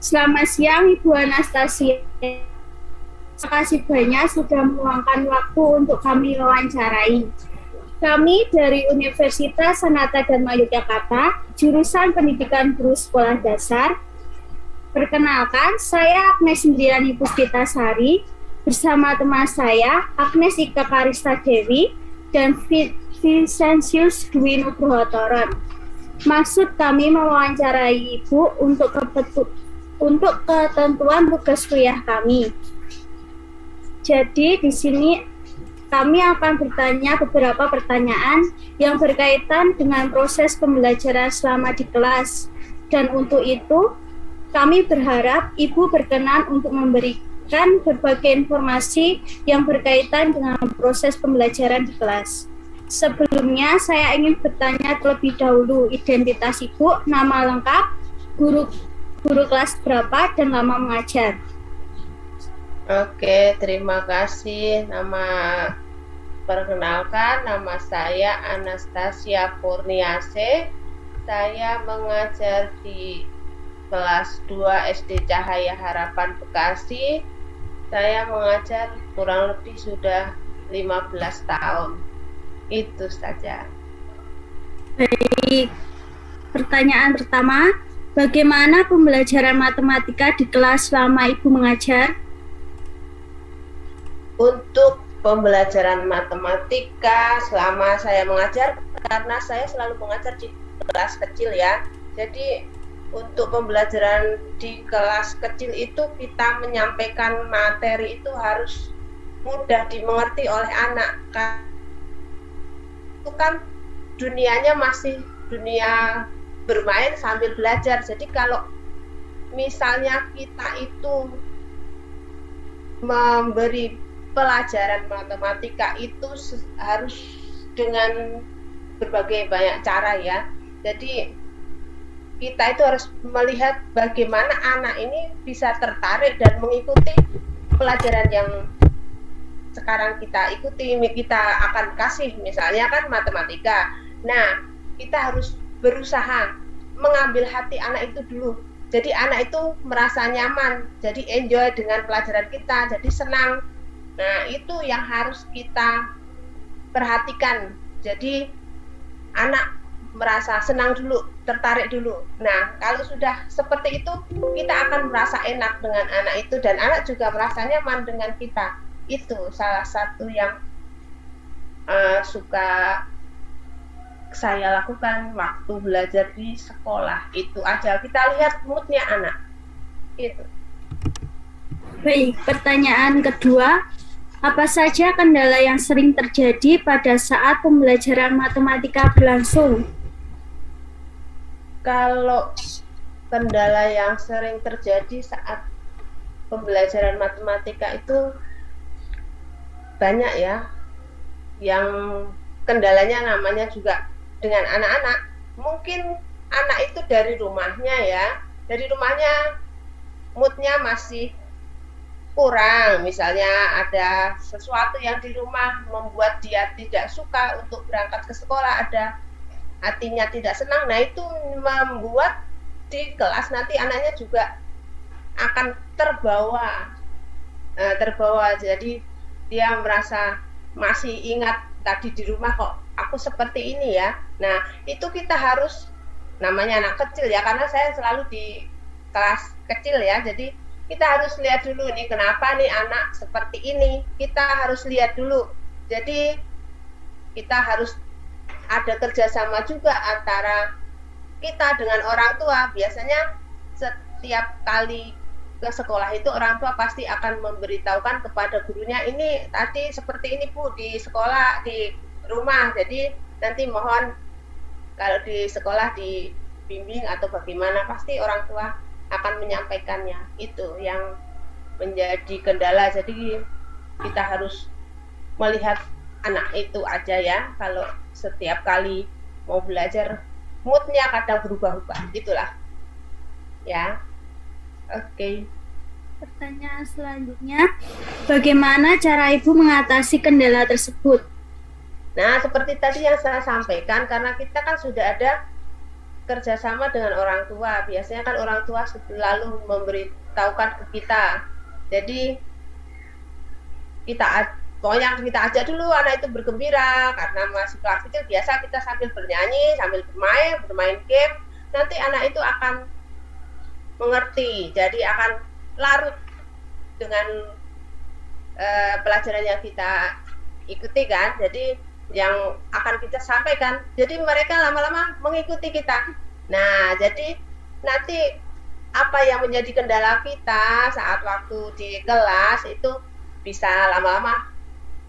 Selamat siang, Ibu Anastasia. Terima kasih banyak sudah meluangkan waktu untuk kami wawancarai. Kami dari Universitas Sanata Dharma Yogyakarta, jurusan Pendidikan Guru Sekolah Dasar. Perkenalkan, saya Agnes Indriani Puspitasari bersama teman saya Agnes Ika Karista Dewi dan Vincentius Dwi Nugroho. Maksud kami mewawancarai Ibu untuk ketentuan tugas kuliah kami. Jadi di sini kami akan bertanya beberapa pertanyaan yang berkaitan dengan proses pembelajaran selama di kelas. Dan untuk itu, kami berharap Ibu berkenan untuk memberikan berbagai informasi yang berkaitan dengan proses pembelajaran di kelas. Sebelumnya, saya ingin bertanya terlebih dahulu identitas Ibu, nama lengkap, guru kelas berapa, dan lama mengajar. Oke, terima kasih. Perkenalkan, nama saya Anastasia Kurniase. Saya mengajar di kelas 2 SD Cahaya Harapan Bekasi. Saya mengajar kurang lebih sudah 15 tahun. Itu saja. Baik, pertanyaan pertama, bagaimana pembelajaran matematika di kelas selama Ibu mengajar? Untuk pembelajaran matematika selama saya mengajar, karena saya selalu mengajar di kelas kecil ya, jadi untuk pembelajaran di kelas kecil itu kita menyampaikan materi itu harus mudah dimengerti oleh anak. Itu kan dunianya masih dunia bermain sambil belajar, jadi kalau misalnya kita itu memberi pelajaran matematika itu harus dengan berbagai banyak cara ya. Jadi kita itu harus melihat bagaimana anak ini bisa tertarik dan mengikuti pelajaran yang sekarang kita ikuti, kita akan kasih misalnya kan matematika. Nah, kita harus berusaha mengambil hati anak itu dulu. Jadi anak itu merasa nyaman, jadi enjoy dengan pelajaran kita, jadi senang. Nah, itu yang harus kita perhatikan. Jadi anak merasa senang dulu, tertarik dulu. Nah, kalau sudah seperti itu, kita akan merasa enak dengan anak itu dan anak juga merasa nyaman dengan kita. Itu salah satu yang suka saya lakukan waktu belajar di sekolah. Itu aja, kita lihat moodnya anak. Itu. Baik, pertanyaan kedua, apa saja kendala yang sering terjadi pada saat pembelajaran matematika berlangsung? Kalau kendala yang sering terjadi saat pembelajaran matematika itu banyak ya. Yang kendalanya namanya juga dengan anak-anak. Mungkin anak itu dari rumahnya ya. Dari rumahnya moodnya masih kurang, misalnya ada sesuatu yang di rumah membuat dia tidak suka untuk berangkat ke sekolah, ada hatinya tidak senang. Nah, itu membuat di kelas nanti anaknya juga akan terbawa, jadi dia merasa masih ingat tadi di rumah kok aku seperti ini ya. Nah, itu kita harus, namanya anak kecil ya, karena saya selalu di kelas kecil ya, jadi kita harus lihat dulu nih kenapa nih anak seperti ini, kita harus lihat dulu. Jadi kita harus ada kerjasama juga antara kita dengan orang tua. Biasanya setiap kali ke sekolah itu orang tua pasti akan memberitahukan kepada gurunya, ini tadi seperti ini Bu di sekolah, di rumah, jadi nanti mohon kalau di sekolah dibimbing atau bagaimana, pasti orang tua akan menyampaikannya. Itu yang menjadi kendala, jadi kita harus melihat anak itu aja ya. Kalau setiap kali mau belajar moodnya kadang berubah-ubah, itulah ya. Oke. Pertanyaan selanjutnya, bagaimana cara Ibu mengatasi kendala tersebut? Nah, seperti tadi yang saya sampaikan, karena kita kan sudah ada kerjasama dengan orang tua. Biasanya kan orang tua selalu memberitahukan ke kita. Jadi pokoknya kita ajak dulu anak itu bergembira, karena masih kelas kecil. Biasa kita sambil bernyanyi, sambil bermain game, nanti anak itu akan mengerti, jadi akan larut dengan pelajaran yang kita ikuti kan. Jadi yang akan kita sampaikan, jadi mereka lama-lama mengikuti kita. Nah, jadi nanti apa yang menjadi kendala kita saat waktu di kelas itu bisa lama-lama,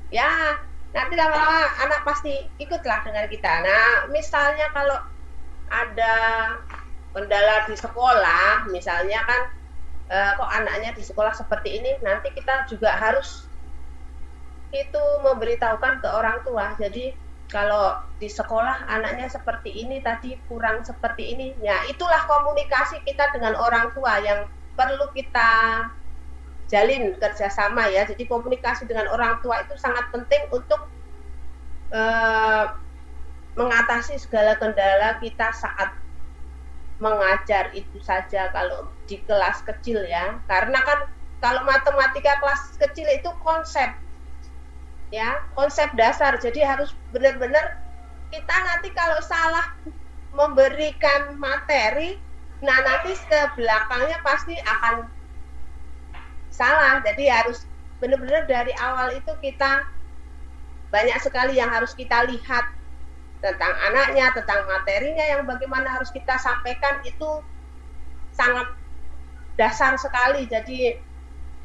ya nanti lama-lama anak pasti ikutlah dengan kita. Nah, misalnya kalau ada kendala di sekolah, misalnya kan kok anaknya di sekolah seperti ini, nanti kita juga harus itu memberitahukan ke orang tua. Jadi kalau di sekolah anaknya seperti ini, tadi kurang seperti ini, ya itulah komunikasi kita dengan orang tua yang perlu kita jalin kerjasama ya. Jadi komunikasi dengan orang tua itu sangat penting untuk mengatasi segala kendala kita saat mengajar itu saja kalau di kelas kecil ya. Karena kan kalau matematika kelas kecil itu konsep ya, konsep dasar. Jadi harus benar-benar kita nanti kalau salah memberikan materi, nah nanti ke belakangnya pasti akan salah. Jadi harus benar-benar dari awal itu kita banyak sekali yang harus kita lihat tentang anaknya, tentang materinya yang bagaimana harus kita sampaikan, itu sangat dasar sekali. Jadi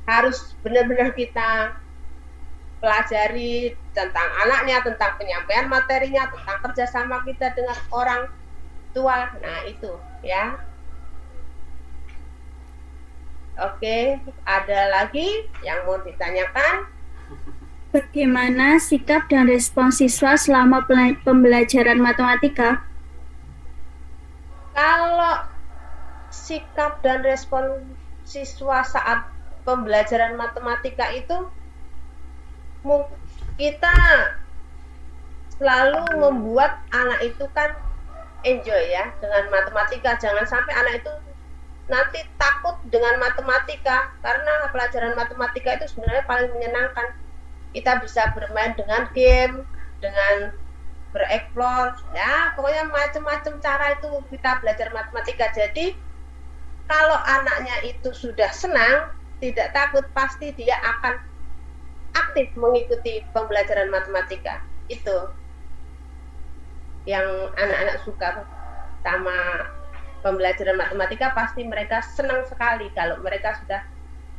harus benar-benar kita pelajari tentang anaknya, tentang penyampaian materinya, tentang kerjasama kita dengan orang tua. Nah itu ya. Oke, ada lagi yang mau ditanyakan? Bagaimana sikap dan respon siswa selama pembelajaran matematika? Kalau sikap dan respon siswa saat pembelajaran matematika itu, kita selalu membuat anak itu kan enjoy ya dengan matematika. Jangan sampai anak itu nanti takut dengan matematika, karena pelajaran matematika itu sebenarnya paling menyenangkan. Kita bisa bermain dengan game, dengan bereksplor, ya pokoknya macam-macam cara itu kita belajar matematika. Jadi kalau anaknya itu sudah senang, tidak takut, pasti dia akan aktif mengikuti pembelajaran matematika. Itu yang anak-anak suka sama pembelajaran matematika, pasti mereka senang sekali kalau mereka sudah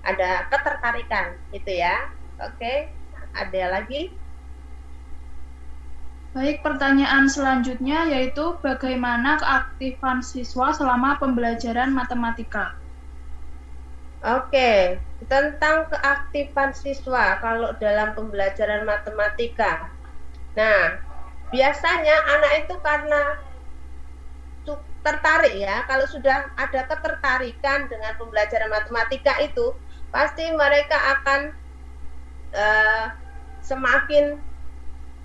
ada ketertarikan itu ya. Oke, ada lagi? Baik, pertanyaan selanjutnya yaitu bagaimana keaktifan siswa selama pembelajaran matematika? Oke, tentang keaktifan siswa kalau dalam pembelajaran matematika. Nah, biasanya anak itu karena tertarik ya, kalau sudah ada ketertarikan dengan pembelajaran matematika itu, pasti mereka akan semakin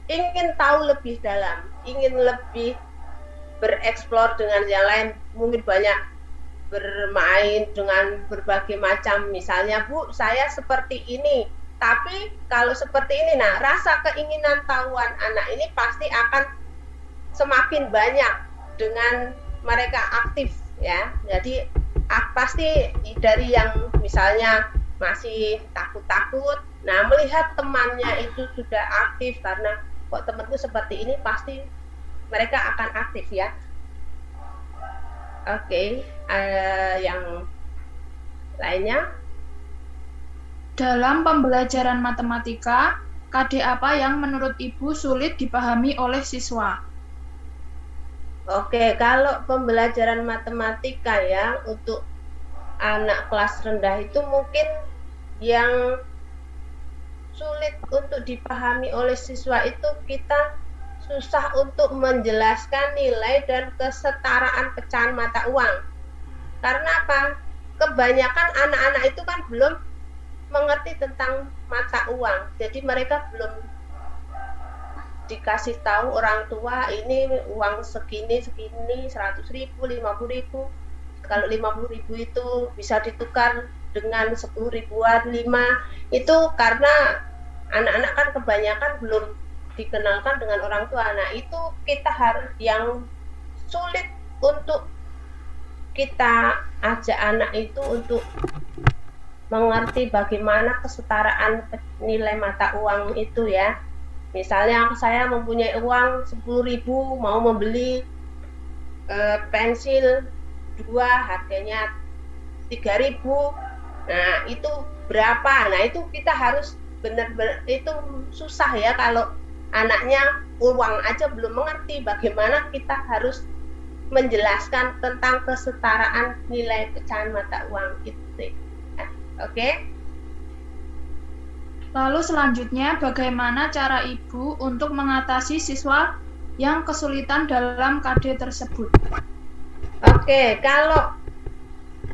ingin tahu lebih dalam, ingin lebih bereksplor dengan yang lain, mungkin banyak bermain dengan berbagai macam. Misalnya, Bu, saya seperti ini, tapi kalau seperti ini, nah rasa keinginan tahuan anak ini pasti akan semakin banyak dengan mereka aktif ya. Jadi pasti dari yang misalnya masih takut-takut, nah melihat temannya itu sudah aktif, karena kok temanku seperti ini, pasti mereka akan aktif ya. Oke, yang lainnya? Dalam pembelajaran matematika, KD apa yang menurut Ibu sulit dipahami oleh siswa? Oke, kalau pembelajaran matematika ya untuk anak kelas rendah itu mungkin yang sulit untuk dipahami oleh siswa itu kita susah untuk menjelaskan nilai dan kesetaraan pecahan mata uang. Karena apa? Kebanyakan anak-anak itu kan belum mengerti tentang mata uang. Jadi mereka belum dikasih tahu orang tua ini uang segini 100.000, 50.000. Kalau 50.000 itu bisa ditukar dengan 10 ribuan 5, itu karena anak-anak kan kebanyakan belum dikenalkan dengan orang tua. Nah itu kita harus, yang sulit untuk kita ajak anak itu untuk mengerti bagaimana kesetaraan nilai mata uang itu ya. Misalnya saya mempunyai uang 10.000, mau membeli pensil 2 harganya 3.000. Nah, itu berapa? Nah, itu kita harus benar-benar, itu susah ya kalau anaknya uang aja belum mengerti, bagaimana kita harus menjelaskan tentang kesetaraan nilai pecahan mata uang itu. Oke? Lalu selanjutnya, bagaimana cara Ibu untuk mengatasi siswa yang kesulitan dalam KD tersebut? Oke, kalau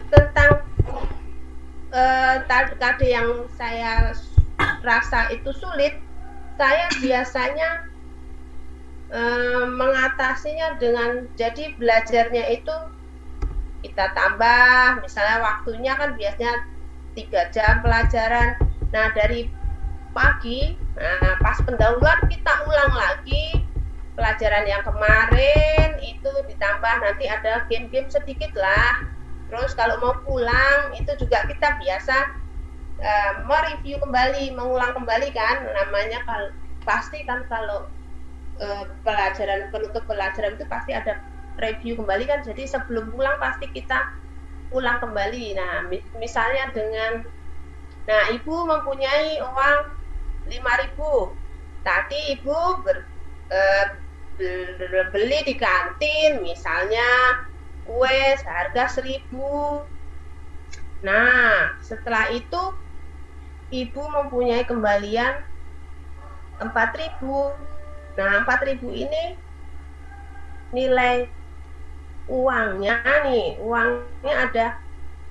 tentang KD yang saya rasa itu sulit, saya biasanya mengatasinya dengan, jadi belajarnya itu kita tambah, misalnya waktunya kan biasanya 3 jam pelajaran. Nah, dari pagi, nah pas pendahuluan kita ulang lagi pelajaran yang kemarin, itu ditambah nanti ada game-game sedikit lah. Terus kalau mau pulang itu juga kita biasa mereview kembali, mengulang kembali kan, namanya pasti kan kalau pelajaran, penutup pelajaran itu pasti ada review kembali kan, jadi sebelum pulang pasti kita ulang kembali. Nah misalnya dengan, nah Ibu mempunyai uang 5.000, tadi Ibu beli di kantin misalnya kue seharga 1.000. Nah setelah itu Ibu mempunyai kembalian 4.000. Nah 4.000 ini nilai uangnya ada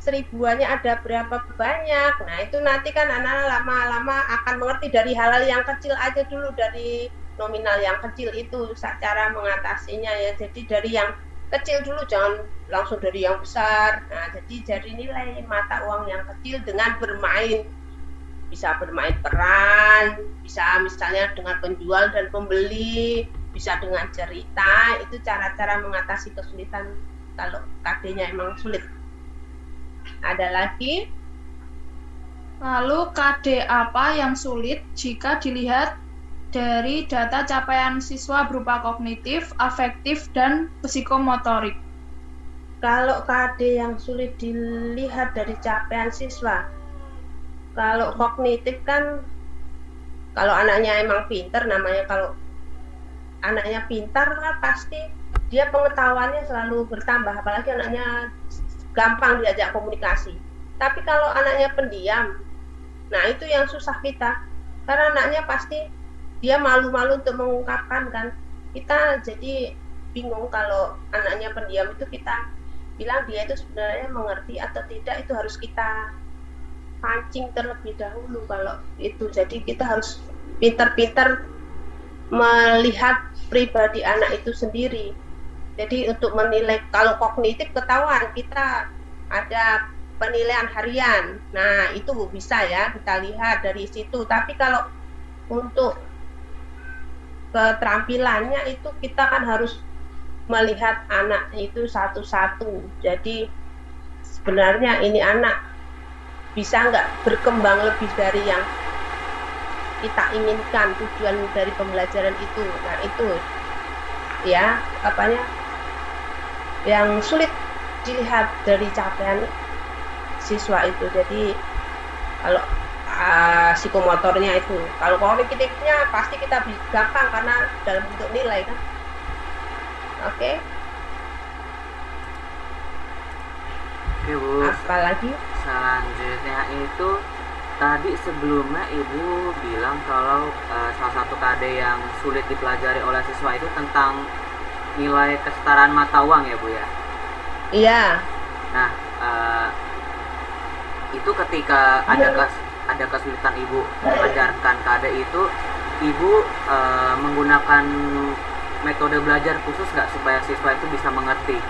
1.000-annya ada berapa banyak. Nah itu nanti kan anak-anak lama-lama akan mengerti dari hal-hal yang kecil aja dulu, dari nominal yang kecil itu cara mengatasinya ya. Jadi dari yang kecil dulu, jangan langsung dari yang besar. Nah jadi dari nilai mata uang yang kecil dengan bermain, bisa bermain peran, bisa misalnya dengan penjual dan pembeli, bisa dengan cerita. Itu cara-cara mengatasi kesulitan kalau KD-nya emang sulit. Ada lagi? Lalu KD apa yang sulit jika dilihat dari data capaian siswa berupa kognitif, afektif, dan psikomotorik? Kalau KD yang sulit dilihat dari capaian siswa, kalau kognitif kan, kalau anaknya emang pintar, namanya kalau anaknya pintar kan pasti dia pengetahuannya selalu bertambah, apalagi anaknya gampang diajak komunikasi. Tapi kalau anaknya pendiam, nah itu yang susah kita, karena anaknya pasti dia malu-malu untuk mengungkapkan kan. Kita jadi bingung kalau anaknya pendiam itu, kita bilang dia itu sebenarnya mengerti atau tidak, itu harus kita pancing terlebih dahulu kalau itu. Jadi kita harus pintar-pintar melihat pribadi anak itu sendiri. Jadi untuk menilai, kalau kognitif ketahuan kita ada penilaian harian, nah itu bisa ya kita lihat dari situ. Tapi kalau untuk keterampilannya itu kita kan harus melihat anak itu satu-satu. Jadi sebenarnya ini anak bisa nggak berkembang lebih dari yang kita inginkan, tujuan dari pembelajaran itu. Nah itu ya apanya yang sulit dilihat dari capaian siswa itu. Jadi kalau psikomotornya itu, kalau kognitifnya pasti kita gampang karena dalam bentuk nilai kan. Oke. Oke Bu, Apalagi selanjutnya itu tadi sebelumnya Ibu bilang kalau salah satu KD yang sulit dipelajari oleh siswa itu tentang nilai kesetaraan mata uang ya Bu ya? iya. Nah, itu ketika ada kesulitan Ibu mengajarkan KD itu, Ibu menggunakan metode belajar khusus nggak supaya siswa itu bisa mengerti?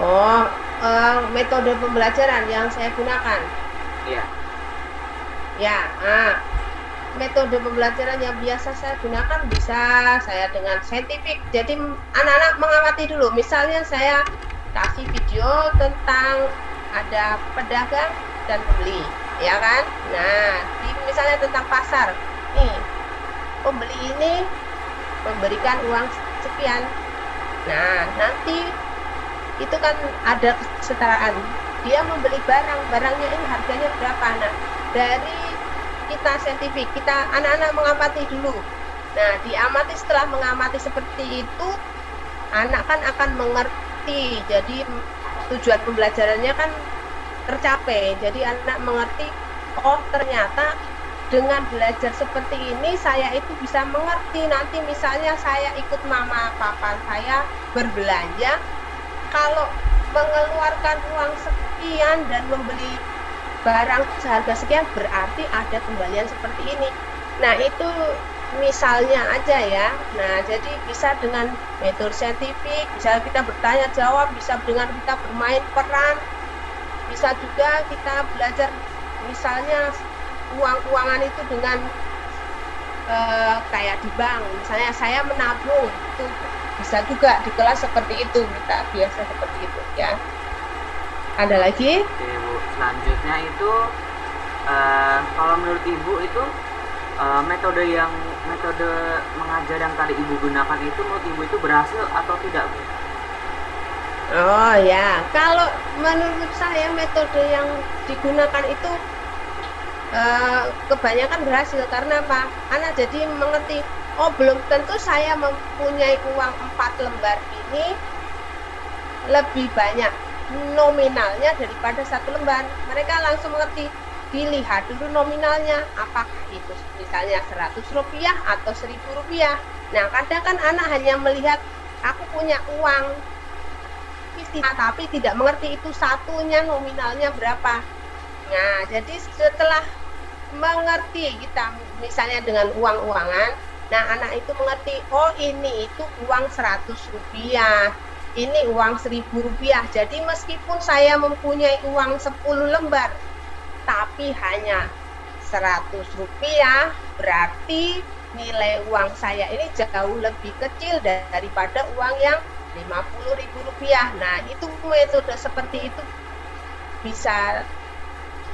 Oh, metode pembelajaran yang saya gunakan. Iya. Ya, metode pembelajaran yang biasa saya gunakan bisa saya dengan saintifik. Jadi anak-anak mengamati dulu. Misalnya saya kasih video tentang ada pedagang dan pembeli, ya kan? Nah, misalnya tentang pasar. Nih, pembeli ini memberikan uang sekian. Nah, nanti itu kan ada kesetaraan. Dia membeli barang, barangnya ini harganya berapa? Nah, dari kita saintifik, kita anak-anak mengamati dulu. Nah, diamati, setelah mengamati seperti itu, anak kan akan mengerti. Jadi tujuan pembelajarannya kan tercapai. Jadi anak mengerti, oh ternyata dengan belajar seperti ini saya itu bisa mengerti. Nanti misalnya saya ikut mama papa saya berbelanja, kalau mengeluarkan uang sekian dan membeli barang seharga sekian berarti ada kembalian seperti ini. Nah, itu misalnya aja ya. Nah, jadi bisa dengan metode saintifik, bisa kita bertanya jawab, bisa dengan kita bermain peran, bisa juga kita belajar misalnya uang-uangan itu dengan kayak di bank. Misalnya saya menabung, itu bisa juga di kelas seperti itu, kita biasa seperti itu ya. Ada lagi? Oke Bu, selanjutnya itu kalau menurut Ibu itu metode mengajar yang tadi Ibu gunakan itu menurut Ibu itu berhasil atau tidak Bu? Oh ya, kalau menurut saya metode yang digunakan itu kebanyakan berhasil. Karena apa? Anak jadi mengerti, oh belum tentu saya mempunyai uang 4 lembar ini lebih banyak nominalnya daripada 1 lembar. Mereka langsung mengerti, dilihat dulu nominalnya, apakah itu misalnya Rp100 atau Rp1.000. Nah, kadang kan anak hanya melihat aku punya uang, tapi tidak mengerti itu satunya nominalnya berapa. Nah, jadi setelah mengerti kita misalnya dengan uang-uangan, nah anak itu mengerti, oh ini itu uang Rp100, ini uang Rp1.000. Jadi meskipun saya mempunyai uang 10 lembar, tapi hanya Rp100, berarti nilai uang saya ini jauh lebih kecil daripada uang yang Rp50.000. Nah, itu metode seperti itu bisa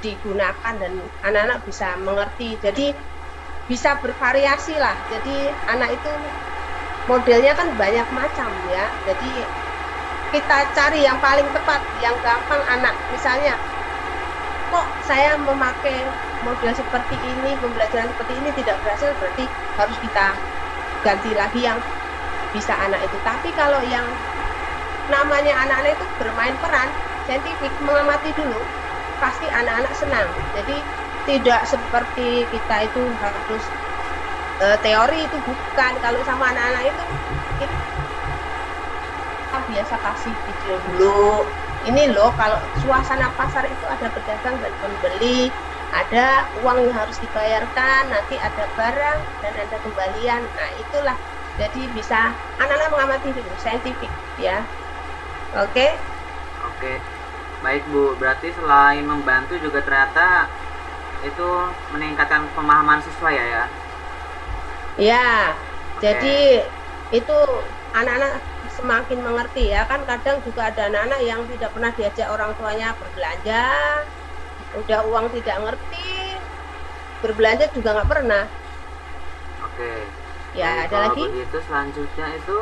digunakan dan anak-anak bisa mengerti. Jadi bisa bervariasi lah. Jadi anak itu modelnya kan banyak macam ya. Jadi kita cari yang paling tepat, yang gampang anak. Misalnya, kok saya memakai model seperti ini, pembelajaran seperti ini tidak berhasil, berarti harus kita ganti lagi yang bisa anak itu. Tapi kalau yang namanya anak-anak itu bermain peran, saintifik, mengamati dulu, pasti anak-anak senang. Jadi tidak seperti kita itu harus teori, itu bukan. Kalau sama anak-anak itu kita biasa kasih video dulu. Ini loh, kalau suasana pasar itu ada pedagang dan pembeli, ada uang yang harus dibayarkan, nanti ada barang dan ada kembalian. Nah, itulah. Jadi bisa anak-anak mengamati dulu, saintifik ya. Oke? Oke. Baik Bu, berarti selain membantu juga ternyata itu meningkatkan pemahaman siswa ya? Ya, Oke. jadi itu anak-anak semakin mengerti ya. Kan kadang juga ada anak-anak yang tidak pernah diajak orang tuanya berbelanja, udah uang tidak ngerti, berbelanja juga nggak pernah. Oke. Ya, Jadi ada kalau lagi? begitu selanjutnya itu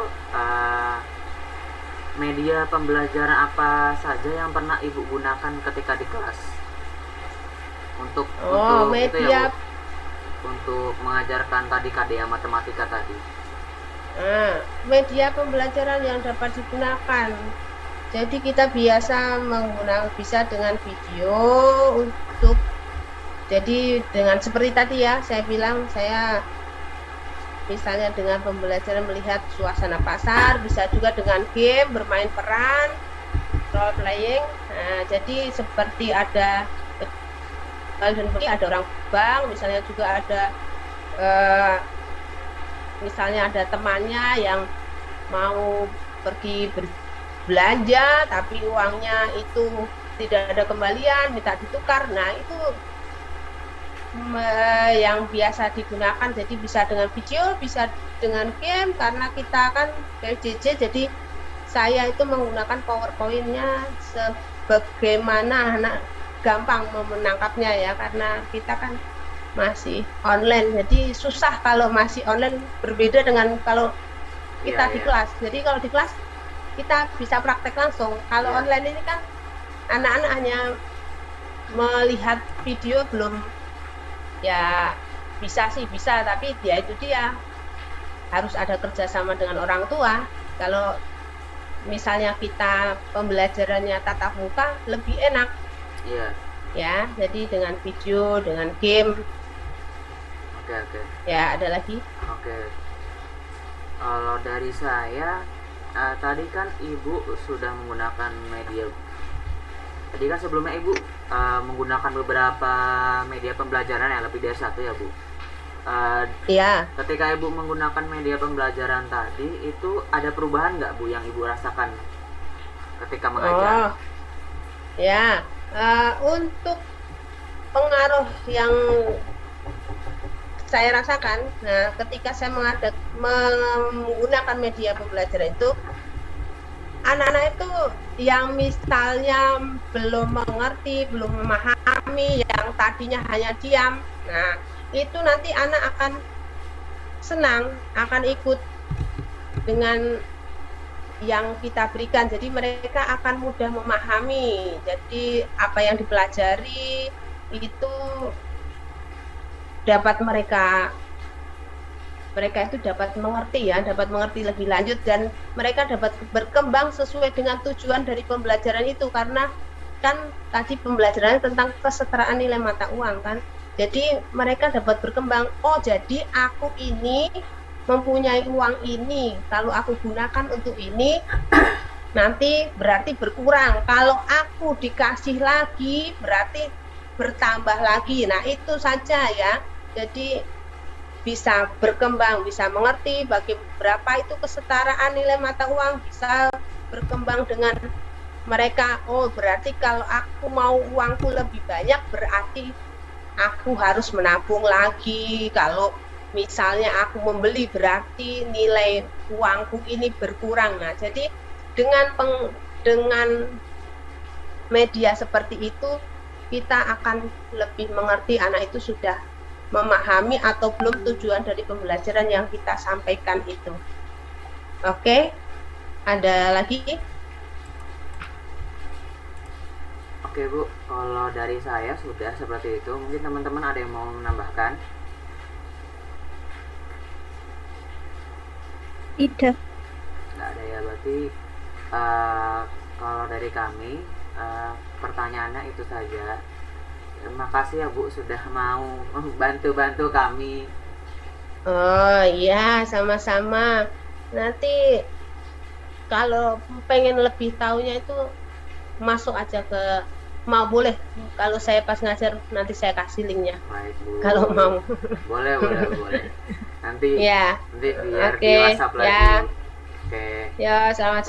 media pembelajaran apa saja yang pernah Ibu gunakan ketika di kelas? Untuk media itu ya Bu, untuk mengajarkan tadi KDA matematika tadi. Media pembelajaran yang dapat digunakan. Jadi kita biasa menggunakan bisa dengan video untuk, jadi dengan seperti tadi ya, saya bilang saya misalnya dengan pembelajaran melihat suasana pasar, bisa juga dengan game, bermain peran, role playing. Nah, jadi seperti ada orang bank, misalnya juga ada eh, misalnya ada temannya yang mau pergi belanja tapi uangnya itu tidak ada kembalian, minta ditukar. Nah, itu yang biasa digunakan, jadi bisa dengan video, bisa dengan game, karena kita kan PJJ, jadi saya itu menggunakan PowerPoint-nya sebagaimana anak gampang menangkapnya ya, karena kita kan masih online, jadi susah kalau masih online, berbeda dengan kalau kita di kelas. Jadi kalau di kelas kita bisa praktek langsung, kalau online ini kan anak-anak hanya melihat video, belum ya bisa sih bisa, tapi ya itu dia harus ada kerjasama dengan orang tua. Kalau misalnya kita pembelajarannya tatap muka lebih enak, ya, jadi dengan video, dengan game. Oke. Ya, ada lagi? Oke. Kalau dari saya, tadi kan Ibu sudah menggunakan media. Tadi kan sebelumnya Ibu menggunakan beberapa media pembelajaran ya, lebih dari satu ya Bu. Iya. Ketika Ibu menggunakan media pembelajaran tadi, itu ada perubahan nggak Bu yang Ibu rasakan ketika mengajar? Ya, untuk pengaruh yang saya rasakan, nah ketika saya menggunakan media pembelajaran itu, anak-anak itu yang misalnya belum mengerti, belum memahami, yang tadinya hanya diam, nah itu nanti anak akan senang, akan ikut dengan yang kita berikan, jadi mereka akan mudah memahami. Jadi apa yang dipelajari itu dapat mereka itu dapat mengerti ya, dapat mengerti lebih lanjut, dan mereka dapat berkembang sesuai dengan tujuan dari pembelajaran itu, karena kan tadi pembelajarannya tentang kesetaraan nilai mata uang kan. Jadi mereka dapat berkembang, oh jadi aku ini mempunyai uang ini, kalau aku gunakan untuk ini nanti berarti berkurang, kalau aku dikasih lagi berarti bertambah lagi. Nah itu saja ya, jadi bisa berkembang, bisa mengerti berapa itu kesetaraan nilai mata uang, bisa berkembang dengan mereka, oh berarti kalau aku mau uangku lebih banyak berarti aku harus menabung lagi, kalau misalnya aku membeli berarti nilai uangku ini berkurang. Nah jadi dengan media seperti itu kita akan lebih mengerti anak itu sudah memahami atau belum tujuan dari pembelajaran yang kita sampaikan itu. Oke, ada lagi? Oke Bu, kalau dari saya sudah seperti itu. Mungkin teman-teman ada yang mau menambahkan? Tidak. Nggak ada ya, berarti kalau dari kami pertanyaannya itu saja. Terima kasih ya Bu sudah mau bantu-bantu kami. Oh iya, sama-sama. Nanti kalau pengen lebih tahunya itu masuk aja ke, mau boleh, kalau saya pas ngajar nanti saya kasih linknya. Baik Bu. Kalau mau. Boleh. Nanti Ya. biar di Oke, WhatsApp lagi. ya. Oke. Ya, selamat